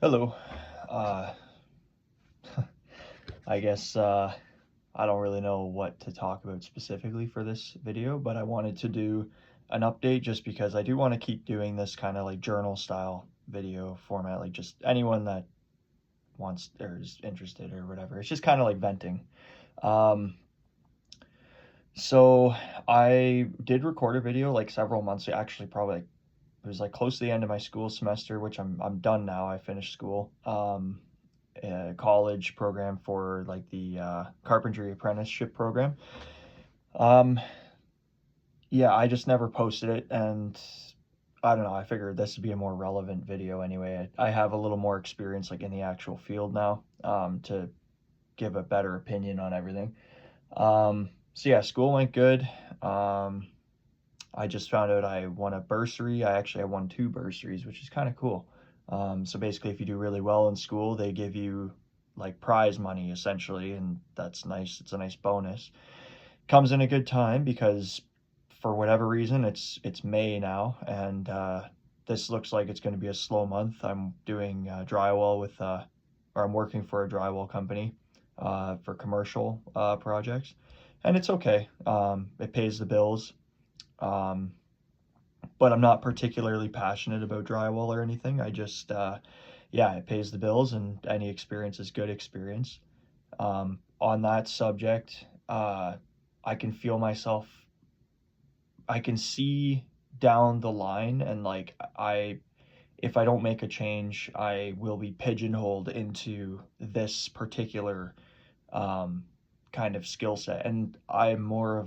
Hello. Uh, I guess I don't really know what to talk about specifically for this video, but I wanted to do an update just because I do want to keep doing this kind of like journal style video format, like just anyone that wants or is interested or whatever. It's just kind of like venting. Um, so I did record a video like several months, actually probably like, it was like close to the end of my school semester, which I'm done now. I finished school. A college program for like the carpentry apprenticeship program. Um, yeah, I just never posted it, and I don't know. I figured this would be a more relevant video anyway. I have a little more experience like in the actual field now, to give a better opinion on everything. So yeah, school went good. Um, I just found out I won a bursary. I won two bursaries, which is kind of cool. So basically, if you do really well in school, they give you like prize money essentially, and that's nice. It's a nice bonus. Comes in a good time because for whatever reason, it's May now, and this looks like it's going to be a slow month. I'm doing drywall with, or I'm working for a drywall company for commercial projects, and it's okay. It pays the bills. Um, but I'm not particularly passionate about drywall or anything. I just, yeah, it pays the bills, and any experience is good experience. On that subject, I can feel myself, I can see down the line, and like, if I don't make a change, I will be pigeonholed into this particular, um, kind of skill set. And I'm more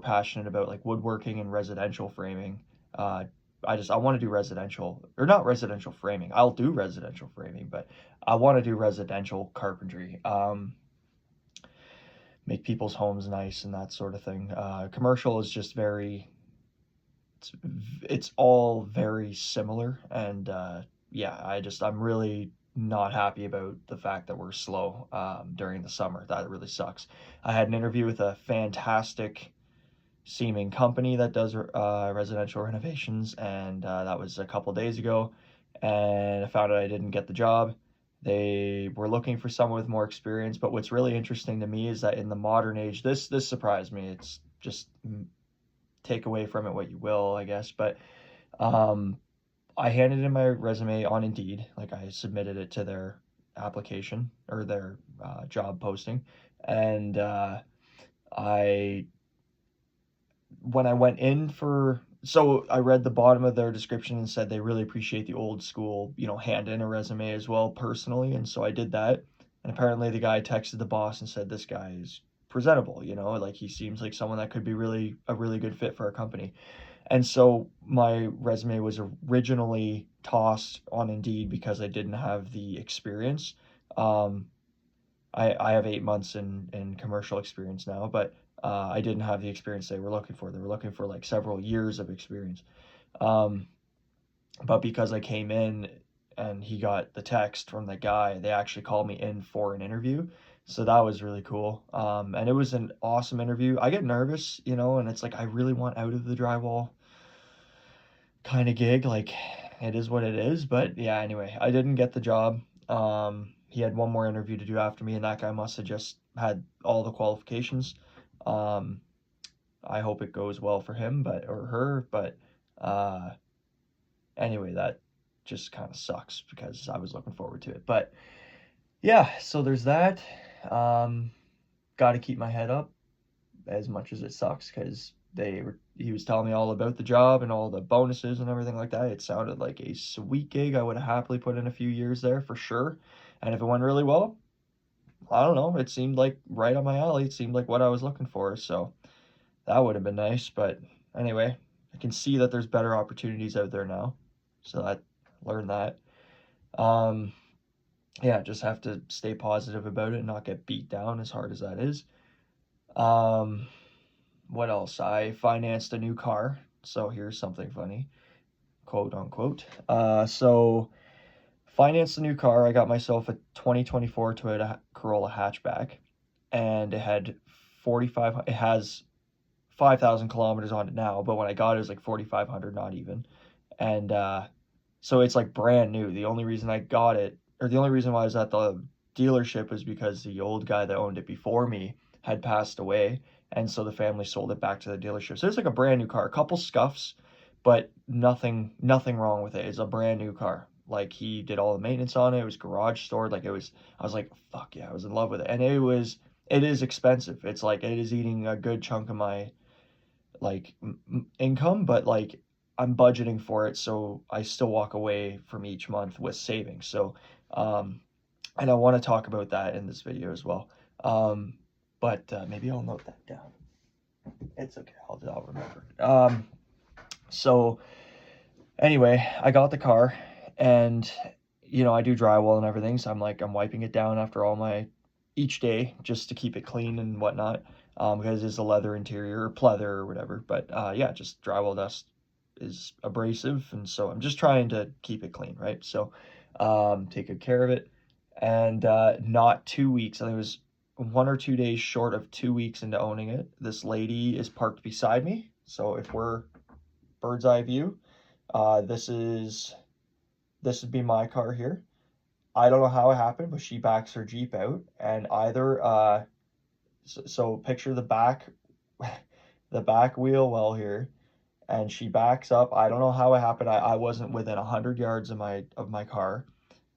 passionate about like woodworking and residential framing. Uh, I want to do residential, or not residential framing. I'll do residential framing, but I want to do residential carpentry. Make people's homes nice and that sort of thing. Commercial is just it's, it's all very similar, and yeah, I'm really not happy about the fact that we're slow during the summer. That really sucks. I had an interview with a fantastic seeming company that does residential renovations, and that was a couple days ago. And I found out I didn't get the job. They were looking for someone with more experience. But what's really interesting to me is that in the modern age, this surprised me. It's just take away from it what you will, I guess. But um, I handed in my resume on Indeed, like I submitted it to their application or their job posting, and I when I went in for so I read the bottom of their description and said they really appreciate the old school, hand in a resume as well personally, and so I did that. And apparently the guy texted the boss and said this guy is presentable, like he seems like someone that could be really a really good fit for our company. And so my resume was originally tossed on Indeed because I didn't have the experience. Um, I have 8 months in commercial experience now, but I didn't have the experience they were looking for. They were looking for like several years of experience. Um, but because I came in and he got the text from the guy, they actually called me in for an interview. So that was really cool. And it was an awesome interview. I get nervous, and it's like I really want out of the drywall kind of gig. Like it is what it is. But yeah, anyway, I didn't get the job. He had one more interview to do after me, and that guy must have just had all the qualifications. Um, I hope it goes well for him, or her. But uh, anyway, that just kind of sucks because I was looking forward to it. But yeah, so there's that. Um, Got to keep my head up as much as it sucks because he was telling me all about the job and all the bonuses and everything like that. It sounded like a sweet gig. I would have happily put in a few years there for sure. And if it went really well, I don't know. It seemed like right on my alley. It seemed like what I was looking for. So that would have been nice. But anyway, I can see that there's better opportunities out there now. So I learned that. Um, yeah, just have to stay positive about it and not get beat down as hard as that is. Um, what else? I financed a new car. So here's something funny, quote unquote. So financed a new car. I got myself a 2024 Toyota Corolla hatchback, and it has 5,000 kilometers on it now, but when I got it was like 4,500, not even. And So it's like brand new. The only reason I got it, or the only reason why I was at the dealership, was because the old guy that owned it before me had passed away, and so the family sold it back to the dealership. So it's like a brand new car, a couple scuffs, but nothing wrong with it. It's a brand new car. Like, he did all the maintenance on it. It was garage stored. Like, it was, I was like, fuck yeah, I was in love with it. And it is expensive. It's like, it is eating a good chunk of my, like, income, but like, I'm budgeting for it, so I still walk away from each month with savings. So, um, and I want to talk about that in this video as well. Um, but maybe I'll note that down. It's okay. I'll remember. So anyway, I got the car, and I do drywall and everything, so I'm wiping it down after each day, just to keep it clean and whatnot, because it's a leather interior, or pleather or whatever. But yeah, just drywall dust is abrasive, and so I'm just trying to keep it clean, right? So take good care of it. And not 2 weeks, I think it was 1 or 2 days short of 2 weeks into owning it, this lady is parked beside me. So if we're bird's eye view, this would be my car here. I don't know how it happened, but she backs her Jeep out, and either so picture the back the back wheel well here, and she backs up. I don't know how it happened. I wasn't within 100 yards of my car.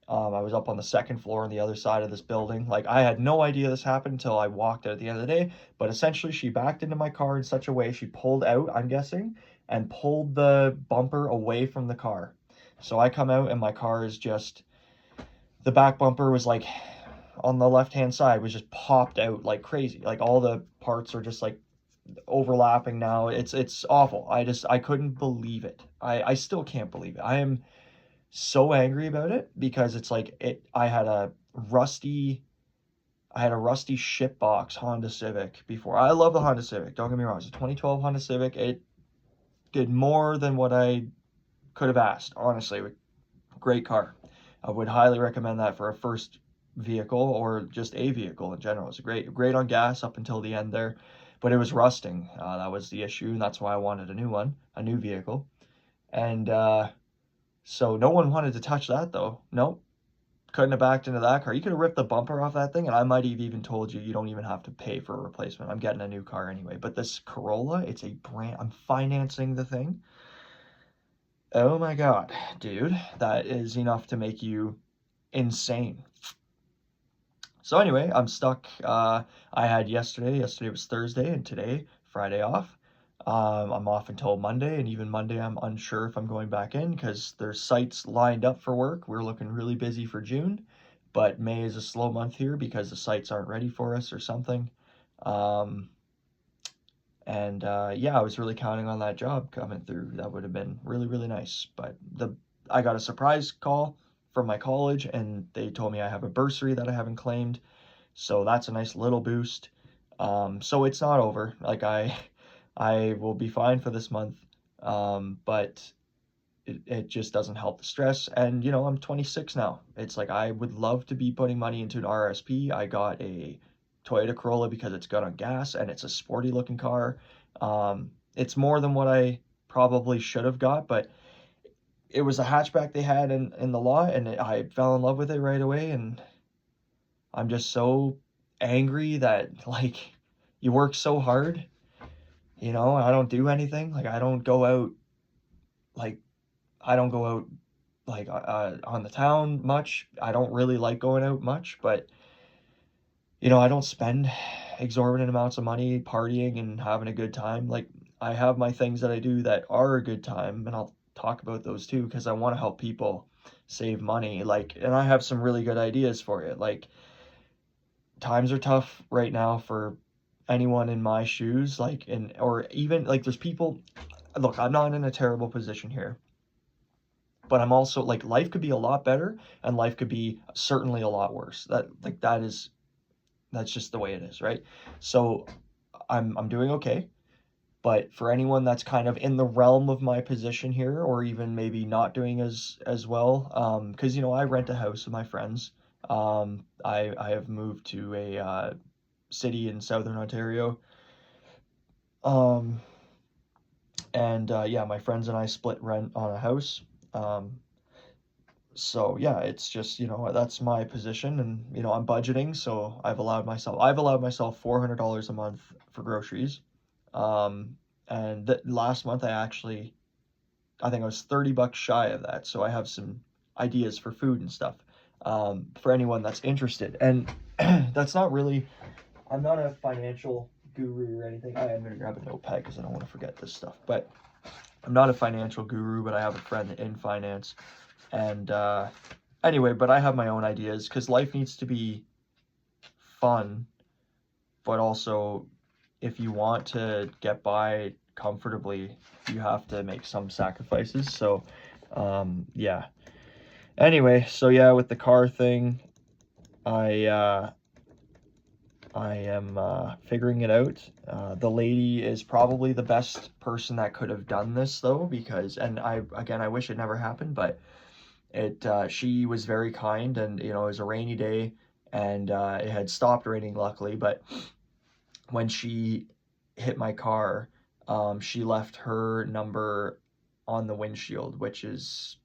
I was up on the second floor on the other side of this building. Like, I had no idea this happened until I walked out at the end of the day. But essentially, she backed into my car in such a way, she pulled out, I'm guessing, and pulled the bumper away from the car. So I come out, and my car is just, the back bumper was like on the left hand side, was just popped out like crazy. Like, all the parts are just like overlapping now. It's awful. I couldn't believe it. I still can't believe it. I am so angry about it, because it's like, I had a rusty shitbox Honda Civic before. I love the Honda Civic, don't get me wrong. It's a 2012 Honda Civic. It did more than what I could have asked, honestly. Great car. I would highly recommend that for a first vehicle, or just a vehicle in general. It's great on gas up until the end there, but it was rusting. That was the issue, and that's why I wanted a new vehicle. And so no one wanted to touch that, though. Nope. Couldn't have backed into that car. You could have ripped the bumper off that thing, and I might have even told you don't even have to pay for a replacement. I'm getting a new car anyway. But this Corolla, it's a brand. I'm financing the thing. Oh my God, dude. That is enough to make you insane. So anyway, I'm stuck. I had yesterday was Thursday, and today, Friday, off. I'm off until Monday, and even Monday, I'm unsure if I'm going back in, because there's sites lined up for work. We're looking really busy for June, but May is a slow month here because the sites aren't ready for us or something. Um, and yeah, I was really counting on that job coming through. That would have been really, really nice. But I got a surprise call from my college, and they told me I have a bursary that I haven't claimed. So that's a nice little boost. So it's not over. Like, I will be fine for this month. But it just doesn't help the stress. And I'm 26 now. It's like, I would love to be putting money into an RSP. I got a Toyota Corolla because it's good on gas, and it's a sporty looking car. It's more than what I probably should have got, but it was a hatchback they had in the lot, and I fell in love with it right away. And I'm just so angry that, like, you work so hard, and I don't do anything. Like, like, I don't go out, like, on the town much. I don't really like going out much, but I don't spend exorbitant amounts of money partying and having a good time. Like, I have my things that I do that are a good time, and I'll talk about those too, because I want to help people save money. Like, and I have some really good ideas for it. Like, times are tough right now for anyone in my shoes, like, or even, like, there's people. Look, I'm not in a terrible position here, but I'm also, like, life could be a lot better, and life could be certainly a lot worse. That's just the way it is, right? So I'm doing okay. But for anyone that's kind of in the realm of my position here, or even maybe not doing as well, because I rent a house with my friends. I have moved to a city in southern Ontario, um, and yeah, my friends and I split rent on a house. Um, So yeah, it's just, that's my position, and I'm budgeting, so I've allowed myself $400 a month for groceries. Um, and last month I think I was 30 bucks shy of that. So I have some ideas for food and stuff, for anyone that's interested. And that's not really, I'm not a financial guru or anything. I'm going to grab a notepad because I don't want to forget this stuff. But I'm not a financial guru, but I have a friend in finance. And anyway, but I have my own ideas because life needs to be fun, but also if you want to get by comfortably, you have to make some sacrifices. So, yeah. Anyway, so yeah, with the car thing, I uh, I am figuring it out. The lady is probably the best person that could have done this though, because and I wish it never happened, but she was very kind, and it was a rainy day, and it had stopped raining luckily, but when she hit my car, she left her number on the windshield, which is,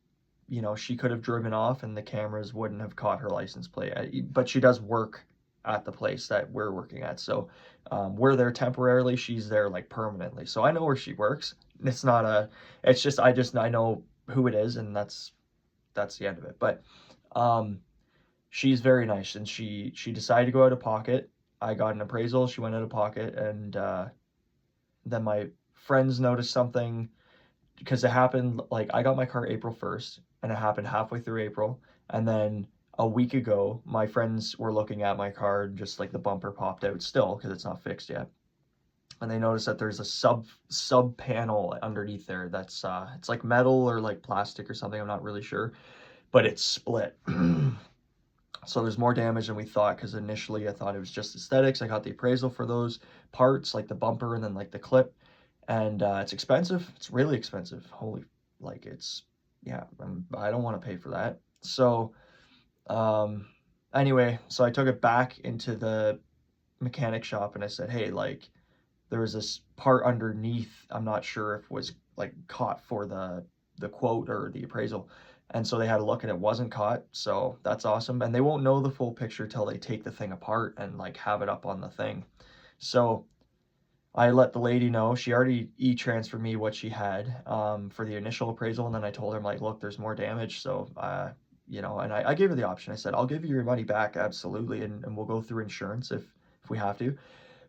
she could have driven off and the cameras wouldn't have caught her license plate. But she does work at the place that we're working at. So we're there temporarily. She's there like permanently. So I know where she works. It's not a, it's just, I know who it is, and that's the end of it. But um, she's very nice, and she decided to go out of pocket. I got an appraisal. She went out of pocket, and then my friends noticed something because it happened like I got my car April 1st, and it happened halfway through April, and then a week ago my friends were looking at my car, and just like the bumper popped out still because it's not fixed yet, and they noticed that there's a sub panel underneath there that's it's like metal or like plastic or something, I'm not really sure, but it's split. So there's more damage than we thought, because initially I thought it was just aesthetics. I got the appraisal for those parts, like the bumper and then like the clip, and it's expensive. It's really expensive. Holy, like it's yeah. I don't want to pay for that. So um, anyway, so I took it back into the mechanic shop and I said, hey, like there was this part underneath. I'm not sure if it was like caught for the quote or the appraisal. And so they had a look and it wasn't caught. So that's awesome. And they won't know the full picture till they take the thing apart and like have it up on the thing. So I let the lady know. She already e-transferred me what she had for the initial appraisal. And then I told her, I'm like, look, there's more damage. So, and I gave her the option. I said, I'll give you your money back. Absolutely. And we'll go through insurance if we have to.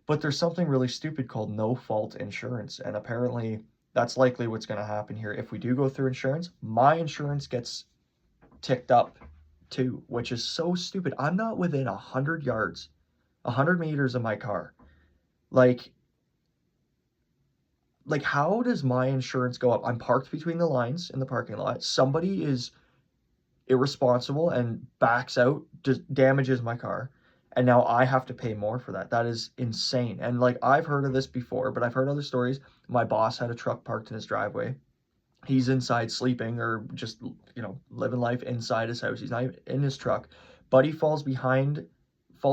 But there's something really stupid called no fault insurance. And apparently that's likely what's going to happen here. If we do go through insurance, my insurance gets ticked up too, which is so stupid. I'm not within 100 yards, 100 meters of my car. Like, how does my insurance go up? I'm parked between the lines in the parking lot. Somebody is irresponsible and backs out, just damages my car, and now I have to pay more for that. That is insane. And like I've heard of this before, but I've heard other stories. My boss had a truck parked in his driveway. He's inside sleeping or just living life inside his house. He's not even in his truck, but he falls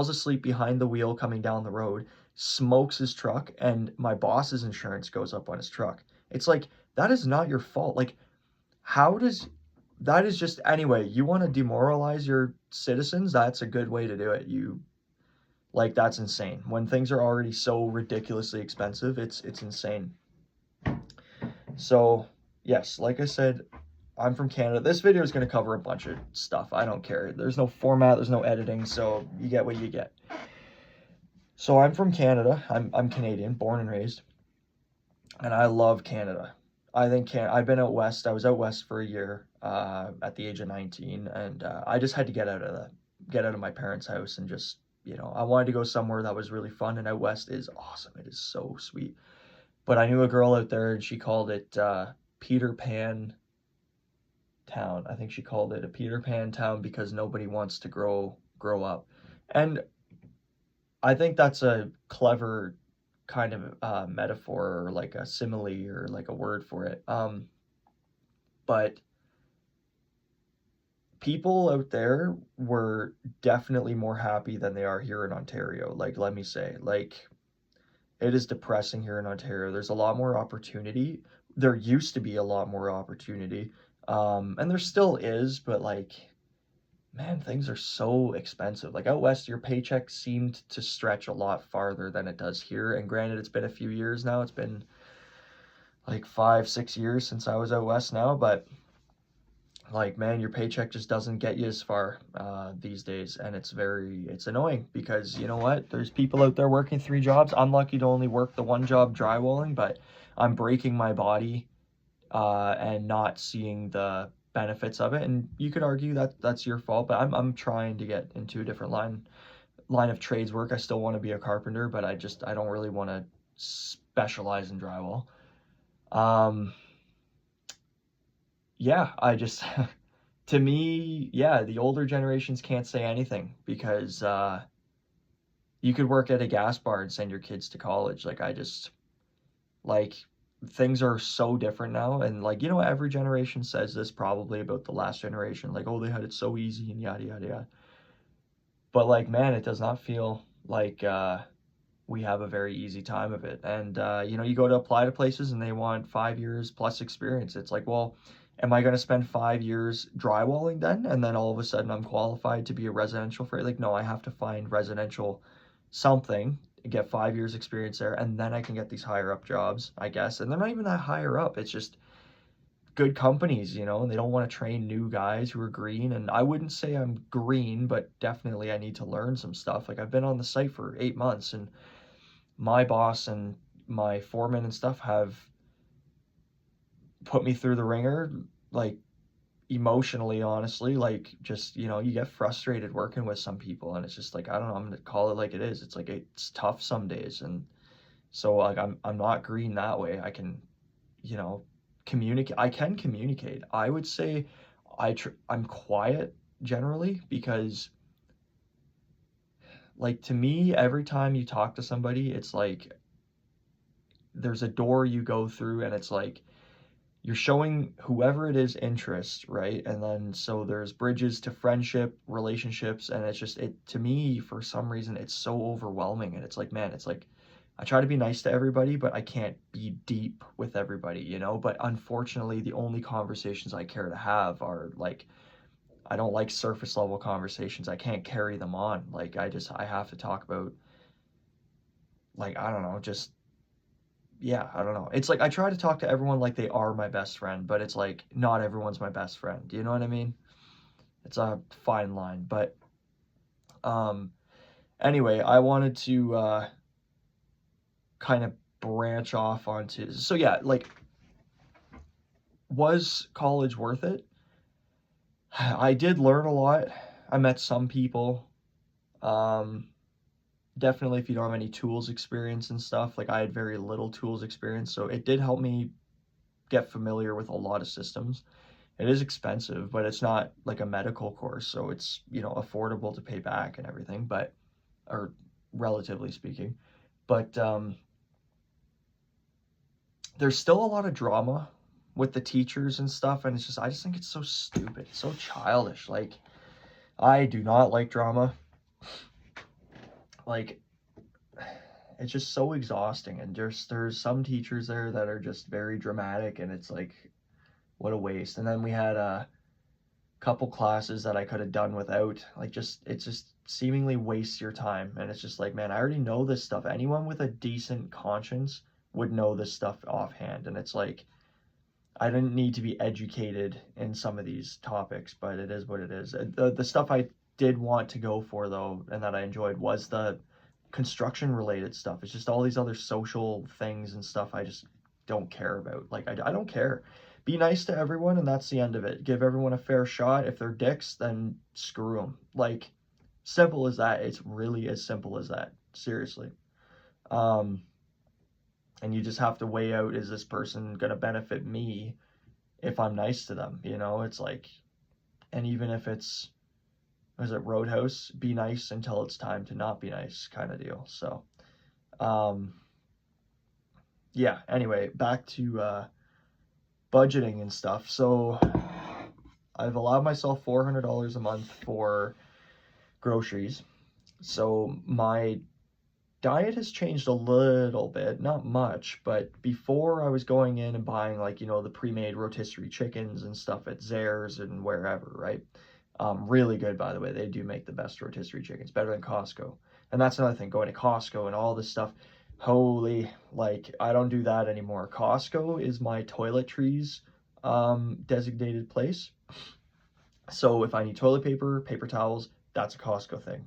asleep behind the wheel coming down the road, smokes his truck, and my boss's insurance goes up on his truck. It's like, that is not your fault. Like, how does that is just anyway, you want to demoralize your citizens, that's a good way to do it. That's insane. When things are already so ridiculously expensive, it's insane. So, yes, like I said, I'm from Canada. This video is going to cover a bunch of stuff. I don't care. There's no format, there's no editing, so you get what you get. So, I'm from Canada. I'm Canadian, born and raised, and I love Canada. I think I've been out west. I was out west for a year at the age of 19, and I just had to get out of my parents' house, and just I wanted to go somewhere that was really fun. And out west is awesome. It is so sweet. But I knew a girl out there, and she called it Peter Pan town. I think she called it a Peter Pan town because nobody wants to grow up, and I think that's a clever kind of metaphor, or like a simile, or like a word for it. But people out there were definitely more happy than they are here in Ontario. Like, let me say, like, it is depressing here in Ontario. There's a lot more opportunity. There used to be a lot more opportunity. And there still is, but like, man, things are so expensive. Like out west, your paycheck seemed to stretch a lot farther than it does here. And granted, it's been a few years now. It's been like 5, 6 years since I was out west now, but like, man, your paycheck just doesn't get you as far these days, and it's annoying because you know what? There's people out there working 3 jobs. I'm lucky to only work the one job drywalling, but I'm breaking my body and not seeing the benefits of it. And you could argue that that's your fault, but I'm trying to get into a different line of trades work. I still want to be a carpenter, but I don't really want to specialize in drywall. Um, yeah, I just to me, yeah, the older generations can't say anything because you could work at a gas bar and send your kids to college. Like I just like things are so different now, and like you know every generation says this probably about the last generation, like oh they had it so easy and yada yada yada. But like man, it does not feel like we have a very easy time of it. And you know, you go to apply to places and they want 5 years plus experience. It's like, well, am I going to spend 5 years drywalling then? And then all of a sudden I'm qualified to be a residential for like, no, I have to find residential something, get 5 years experience there, and then I can get these higher up jobs, I guess. And they're not even that higher up. It's just good companies, you know, and they don't want to train new guys who are green. And I wouldn't say I'm green, but definitely I need to learn some stuff. Like I've been on the site for 8 months and my boss and my foreman and stuff have put me through the ringer, like emotionally, honestly. Like, just, you know, you get frustrated working with some people, and it's just like, I don't know, I'm gonna call it like it is. It's like it's tough some days, and so like I'm not green that way. I can, you know, communicate. I can communicate. I would say I'm quiet generally because like to me every time you talk to somebody it's like there's a door you go through and it's like you're showing whoever it is interest, right? And then so there's bridges to friendship, relationships, and it's just it to me for some reason it's so overwhelming and it's like man, it's like I try to be nice to everybody, but I can't be deep with everybody, you know? But unfortunately, the only conversations I care to have are like I don't like surface level conversations. I can't carry them on. Like I have to talk about like I don't know, just yeah, I don't know. It's like I try to talk to everyone like they are my best friend, but it's like not everyone's my best friend. Do you know what I mean? It's a fine line. But um anyway, I wanted to kind of branch off onto so yeah, like was college worth it? I did learn a lot. I met some people. Um Definitely if you don't have any tools experience and stuff, like I had very little tools experience, so it did help me get familiar with a lot of systems. It is expensive, but it's not like a medical course, so it's, you know, affordable to pay back and everything, but or relatively speaking. But there's still a lot of drama with the teachers and stuff, and it's just I just think it's so stupid, so childish. Like I do not like drama. Like it's just so exhausting and just there's some teachers there that are just very dramatic and it's like what a waste. And then we had a couple classes that I could have done without. Like just it's just seemingly wastes your time. And it's just like, man, I already know this stuff. Anyone with a decent conscience would know this stuff offhand. And it's like I didn't need to be educated in some of these topics, but it is what it is. The stuff I did want to go for though, and that I enjoyed was the construction related stuff. It's just all these other social things and stuff I just don't care about. Like I don't care. Be nice to everyone and that's the end of it. Give everyone a fair shot. If they're dicks, then screw them. Like simple as that. It's really as simple as that. Seriously. Um, and you just have to weigh out, is this person going to benefit me if I'm nice to them? You know, it's like, and even if it's, was it Roadhouse? Be nice until it's time to not be nice kind of deal. So, um, yeah, anyway, back to budgeting and stuff. So I've allowed myself $400 a month for groceries. So my diet has changed a little bit, not much, but before I was going in and buying like, the pre-made rotisserie chickens and stuff at Zares and wherever, right? Really good, by the way. They do make the best rotisserie chickens, better than Costco. And that's another thing, going to Costco and all this stuff. Holy, like, I don't do that anymore. Costco is my toiletries designated place. So if I need toilet paper, paper towels, that's a Costco thing.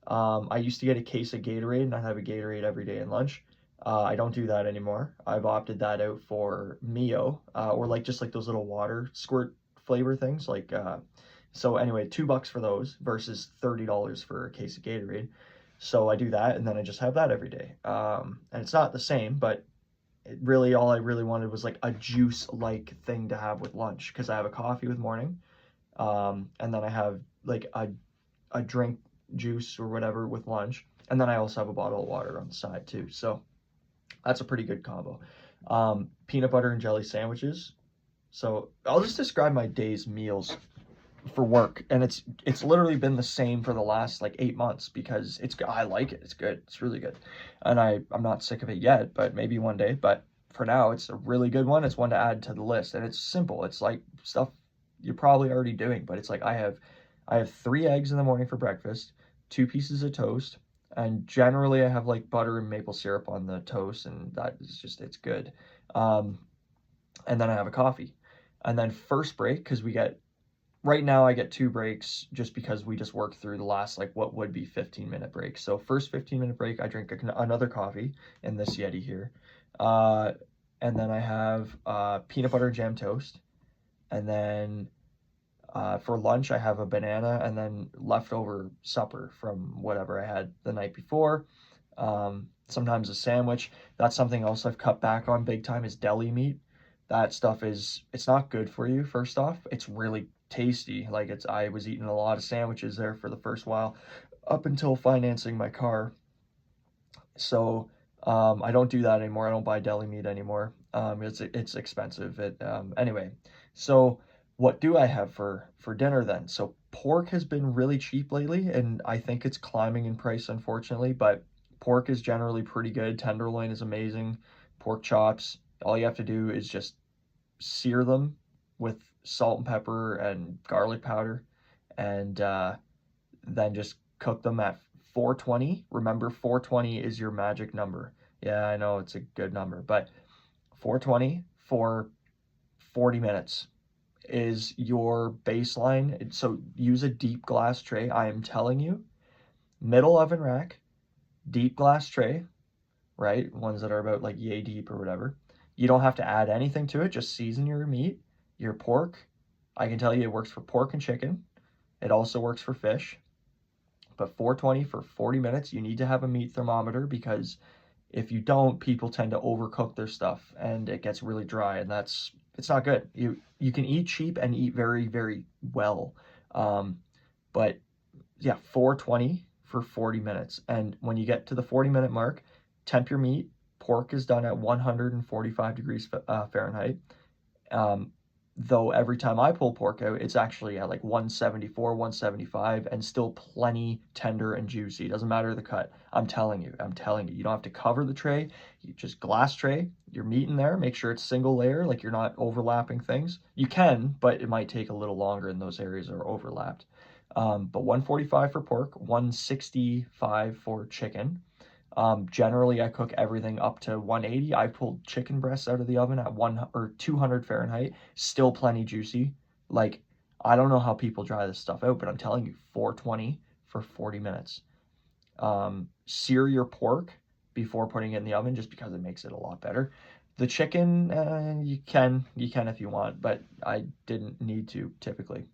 I used to get a case of Gatorade, and I'd have a Gatorade every day in lunch. I don't do that anymore. I've opted that out for Mio, or like just like those little water squirt flavor things. So anyway, $2 for those versus $30 for a case of Gatorade. So I do that, and then I just have that every day. And it's not the same, but really all I really wanted was like a juice-like thing to have with lunch because I have a coffee with morning. And then I have like a drink juice or whatever with lunch. And then I also have a bottle of water on the side too. So that's a pretty good combo. Peanut butter and jelly sandwiches. So I'll just describe my day's meals for work, and it's literally been the same for the last like 8 months because I like it. It's good. It's really good, and I'm not sick of it yet, but maybe one day. But for now, it's a really good one. It's one to add to the list, and it's simple. It's like stuff you're probably already doing, but it's like I have 3 eggs in the morning for breakfast, 2 pieces of toast, and generally I have like butter and maple syrup on the toast, and that is just it's good. Um, and then I have a coffee, and then first break because we get right now I get 2 breaks just because we just worked through the last like what would be 15-minute break. So first 15-minute break, I drink another coffee in this Yeti here, uh, and then I have peanut butter and jam toast, and then for lunch, I have a banana and then leftover supper from whatever I had the night before. Sometimes a sandwich. That's something else I've cut back on big time is deli meat. That stuff it's not good for you, first off. It's really tasty. I was eating a lot of sandwiches there for the first while, up until financing my car. So I don't do that anymore. I don't buy deli meat anymore. It's expensive. Anyway. So what do I have for dinner then? So pork has been really cheap lately, and I think it's climbing in price, unfortunately. But pork is generally pretty good. Tenderloin is amazing. Pork chops. All you have to do is just sear them with salt and pepper and garlic powder, and then just cook them at 420. Remember, 420 is your magic number. Yeah, I know it's a good number, but 420 for 40 minutes is your baseline. So use a deep glass tray. I am telling you, middle oven rack, deep glass tray, right? Ones that are about like yay deep or whatever. You don't have to add anything to it. Just season your meat, your pork. I can tell you it works for pork and chicken. It also works for fish. But 420 for 40 minutes, you need to have a meat thermometer because if you don't, people tend to overcook their stuff and it gets really dry, and it's not good. You can eat cheap and eat very, very well. But yeah, 420 for 40 minutes. And when you get to the 40-minute mark, temp your meat. Pork is done at 145 degrees Fahrenheit. Though every time I pull pork out, it's actually at like 174, 175, and still plenty tender and juicy. It doesn't matter the cut. I'm telling you. You don't have to cover the tray. You just glass tray, your meat in there. Make sure it's single layer, like you're not overlapping things. You can, but it might take a little longer in those areas that are overlapped. But 145 for pork, 165 for chicken. Generally, I cook everything up to 180. I pulled chicken breasts out of the oven at 200 Fahrenheit, still plenty juicy. Like, I don't know how people dry this stuff out, but I'm telling you, 420 for 40 minutes. Sear your pork before putting it in the oven, just because it makes it a lot better. The chicken, you can if you want, but I didn't need to typically.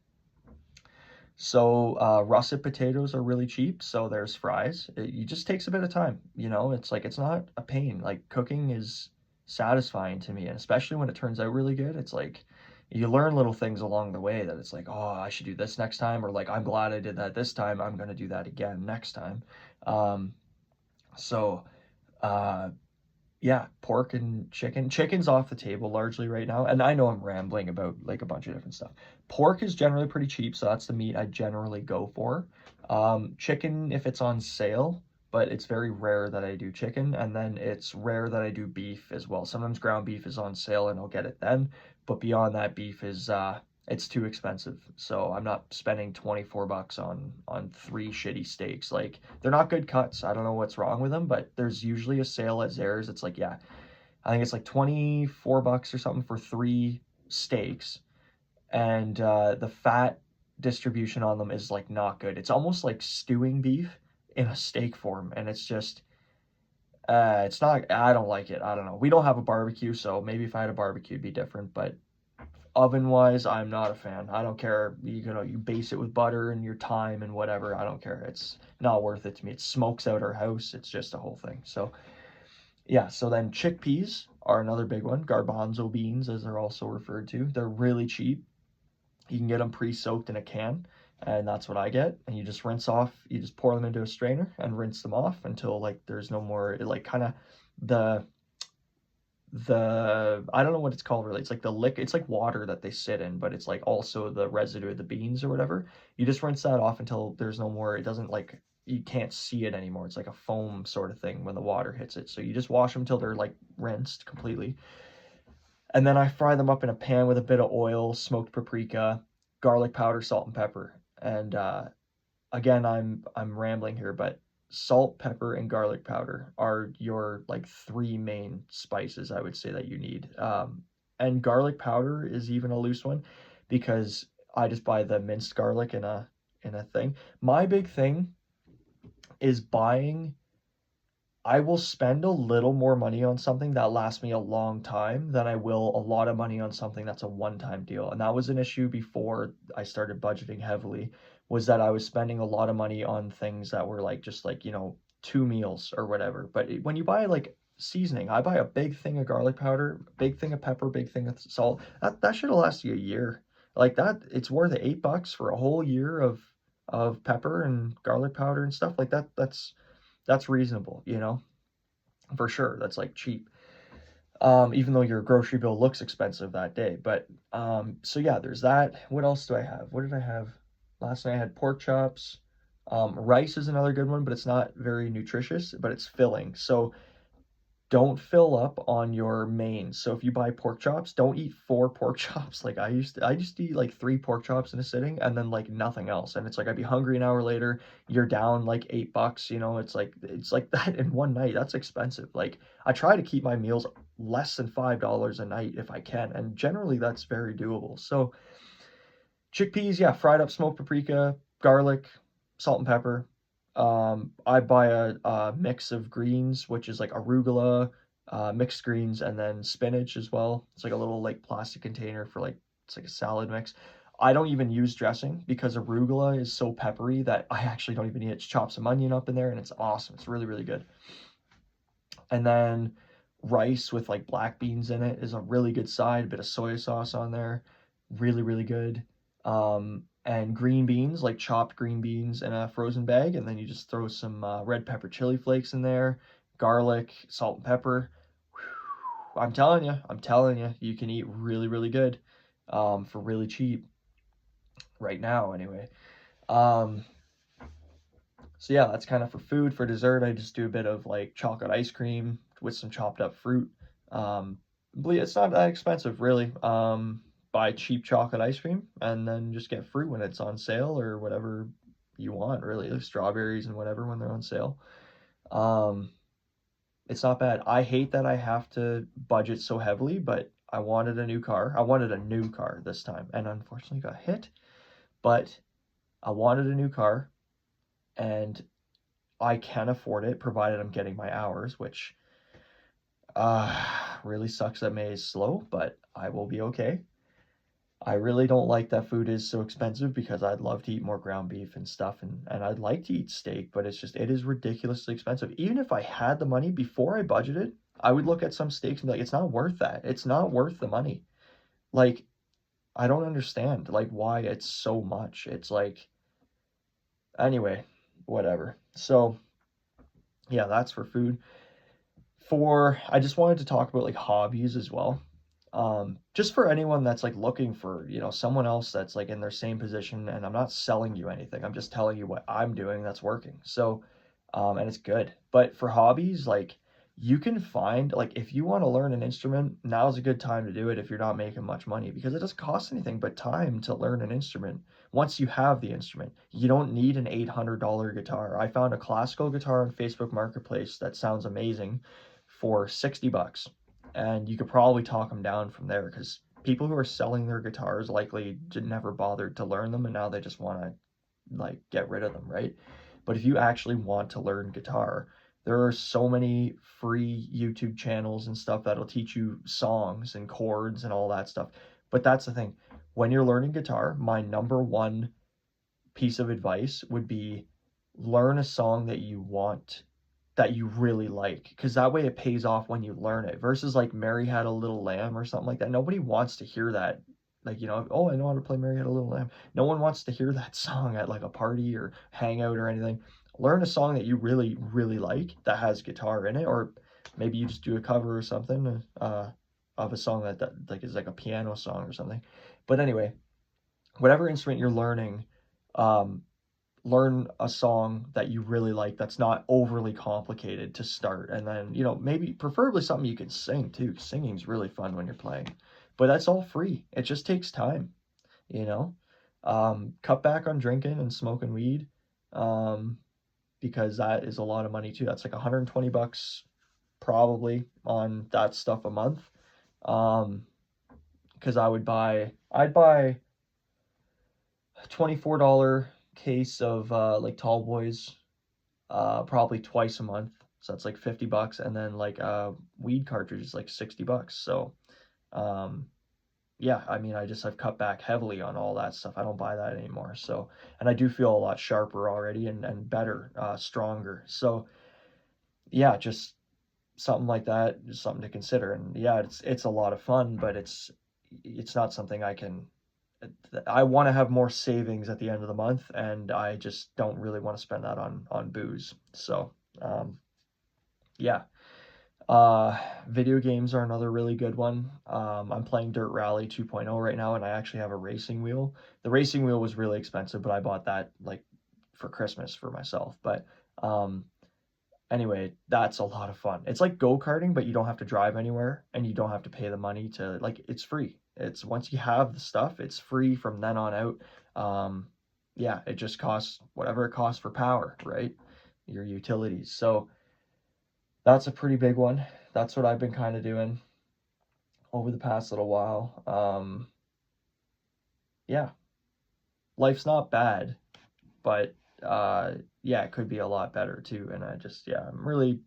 So russet potatoes are really cheap, so there's fries. It just takes a bit of time, It's like it's not a pain. Like cooking is satisfying to me, and especially when it turns out really good. It's like you learn little things along the way that it's like, oh, I should do this next time, or like I'm glad I did that this time. I'm gonna do that again next time. Um, so uh, yeah, pork and chicken. Chicken's off the table largely right now, and I know I'm rambling about like a bunch of different stuff. Pork is generally pretty cheap, so that's the meat I generally go for. Chicken, if it's on sale, but it's very rare that I do chicken, and then it's rare that I do beef as well. Sometimes ground beef is on sale and I'll get it then, but beyond that, beef is it's too expensive. So I'm not spending 24 bucks on three shitty steaks. Like, they're not good cuts. I don't know what's wrong with them, but there's usually a sale at Zehrs. It's like, yeah, I think it's like 24 bucks or something for three steaks, and the fat distribution on them is like not good. It's almost like stewing beef in a steak form, and it's not. I don't like it. I don't know. We don't have a barbecue, so maybe if I had a barbecue, it'd be different. But oven wise, I'm not a fan. I don't care. You base it with butter and your thyme and whatever. I don't care. It's not worth it to me. It smokes out our house. It's just a whole thing. So yeah. So then chickpeas are another big one. Garbanzo beans, as they're also referred to. They're really cheap. You can get them pre-soaked in a can, and that's what I get. And you just rinse off, you just pour them into a strainer and rinse them off until like there's no more, like kind of the I don't know what it's called really. It's like the lick, it's like water that they sit in, but it's like also the residue of the beans or whatever. You just rinse that off until there's no more, it doesn't like, you can't see it anymore. It's like a foam sort of thing when the water hits it. So you just wash them until they're like rinsed completely. And then I fry them up in a pan with a bit of oil, smoked paprika, garlic powder, salt, and pepper. And again, I'm rambling here, but salt, pepper, and garlic powder are your like three main spices I would say that you need. And garlic powder is even a loose one because I just buy the minced garlic in a thing. My big thing is buying I will spend a little more money on something that lasts me a long time than I will a lot of money on something that's a one-time deal. And that was an issue before I started budgeting heavily, was that I was spending a lot of money on things that were like just like, two meals or whatever. But when you buy like seasoning, I buy a big thing of garlic powder, big thing of pepper, big thing of salt. That should have lasted you a year. Like that, it's worth $8 for a whole year of pepper and garlic powder and stuff like that. That's reasonable, for sure. That's like cheap. Even though your grocery bill looks expensive that day. But so yeah, there's that. What else do I have? What did I have? Last night I had pork chops. Rice is another good one, but it's not very nutritious, but it's filling. So don't fill up on your mains. So if you buy pork chops, don't eat four pork chops. Like I used to eat like three pork chops in a sitting and then like nothing else. And it's like I'd be hungry an hour later, you're down like $8, it's like that in one night. That's expensive. Like I try to keep my meals less than $5 a night if I can, and generally that's very doable. So chickpeas, yeah, fried up smoked paprika, garlic, salt and pepper. I buy a mix of greens, which is like arugula, mixed greens, and then spinach as well. It's like a little like plastic container for like it's like a salad mix. I don't even use dressing because arugula is so peppery that I actually don't even need it. Just chop some onion up in there and it's awesome. It's really, really good. And then rice with like black beans in it is a really good side. A bit of soy sauce on there, really, really good. And green beans, like chopped green beans in a frozen bag, and then you just throw some red pepper chili flakes in there, garlic, salt and pepper. Whew. I'm telling you, you can eat really, really good for really cheap right now, anyway. Um, So yeah, that's kind of for food. For dessert, I just do a bit of like chocolate ice cream with some chopped up fruit. It's not that expensive, really. Buy cheap chocolate ice cream and then just get fruit when it's on sale or whatever you want, really. Like strawberries and whatever when they're on sale. Um, it's not bad. I hate that I have to budget so heavily, but I wanted a new car. I wanted a new car this time, and unfortunately got hit. But I wanted a new car, and I can afford it provided I'm getting my hours, which really sucks that May is slow, but I will be okay. I really don't like that food is so expensive because I'd love to eat more ground beef and stuff, and I'd like to eat steak, but it is ridiculously expensive. Even if I had the money before I budgeted, I would look at some steaks and be like, it's not worth that. It's not worth the money. Like, I don't understand like why it's so much. It's like anyway, whatever. So yeah, that's for food. I just wanted to talk about like hobbies as well. Just for anyone that's like looking for, someone else that's like in their same position, and I'm not selling you anything. I'm just telling you what I'm doing that's working. So, And it's good. But for hobbies, like, you can find, like, if you want to learn an instrument, now's a good time to do it if you're not making much money, because it doesn't cost anything but time to learn an instrument. Once you have the instrument, you don't need an $800 guitar. I found a classical guitar on Facebook Marketplace that sounds amazing for 60 bucks. And you could probably talk them down from there, because people who are selling their guitars likely never bothered to learn them, and now they just want to, like, get rid of them, right? But if you actually want to learn guitar, there are so many free YouTube channels and stuff that'll teach you songs and chords and all that stuff. But that's the thing. When you're learning guitar, my number one piece of advice would be learn a song that you want, that you really like, because that way it pays off when you learn it, versus like Mary Had a Little Lamb or something like that. Nobody wants to hear that. Like, oh, I know how to play Mary Had a Little Lamb. No one wants to hear that song at like a party or hangout or anything. Learn a song that you really, really like that has guitar in it, or maybe you just do a cover or something of a song that like is like a piano song or something. But anyway, whatever instrument you're learning, um, learn a song that you really like that's not overly complicated to start, and then maybe preferably something you can sing too. Singing's really fun when you're playing, but that's all free. It just takes time, you know. Cut back on drinking and smoking weed, um, because that is a lot of money too. That's like 120 bucks probably on that stuff a month. um because I'd buy a $24 case of like tall boys probably twice a month. So that's like 50 bucks. And then like weed cartridges, like 60 bucks. So, um, yeah, I mean, I've cut back heavily on all that stuff. I don't buy that anymore. So, and I do feel a lot sharper already, and better, stronger. So yeah, just something like that is something to consider. And yeah, it's a lot of fun, but it's not something I want to have more savings at the end of the month, and I just don't really want to spend that on booze. So, um, yeah. Video games are another really good one. I'm playing Dirt Rally 2.0 right now, and I actually have a racing wheel. The racing wheel was really expensive, but I bought that like for Christmas for myself. But um, anyway, that's a lot of fun. It's like go-karting, but you don't have to drive anywhere, and you don't have to pay the money to, like, it's free. It's once you have the stuff, it's free from then on out. Um, yeah, it just costs whatever it costs for power, right? Your utilities. So that's a pretty big one. That's what I've been kind of doing over the past little while. Yeah, life's not bad, but yeah, it could be a lot better too. And yeah, I'm really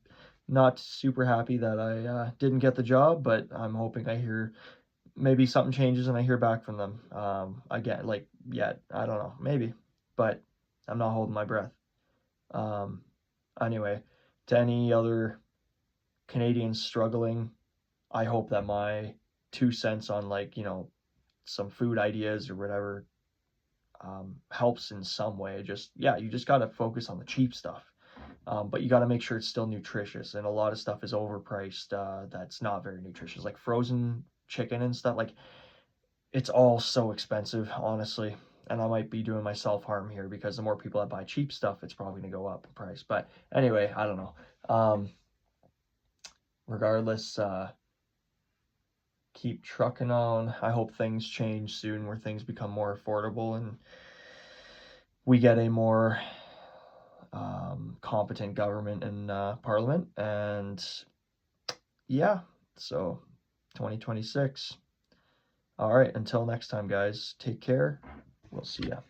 not super happy that I didn't get the job, but I'm hoping I hear maybe something changes and I hear back from them again. Like, yet, I don't know, maybe, but I'm not holding my breath. Um, anyway, to any other Canadians struggling, I hope that my 2 cents on, like, some food ideas or whatever helps in some way. Just, yeah, you just got to focus on the cheap stuff. But you got to make sure it's still nutritious, and a lot of stuff is overpriced. That's not very nutritious, like frozen chicken and stuff. Like, it's all so expensive, honestly. And I might be doing myself harm here, because the more people that buy cheap stuff, it's probably gonna go up in price. But anyway, I don't know. Regardless, keep trucking on. I hope things change soon, where things become more affordable and we get a more competent government and parliament. And yeah, so 2026. All right, until next time, guys, take care. We'll see ya.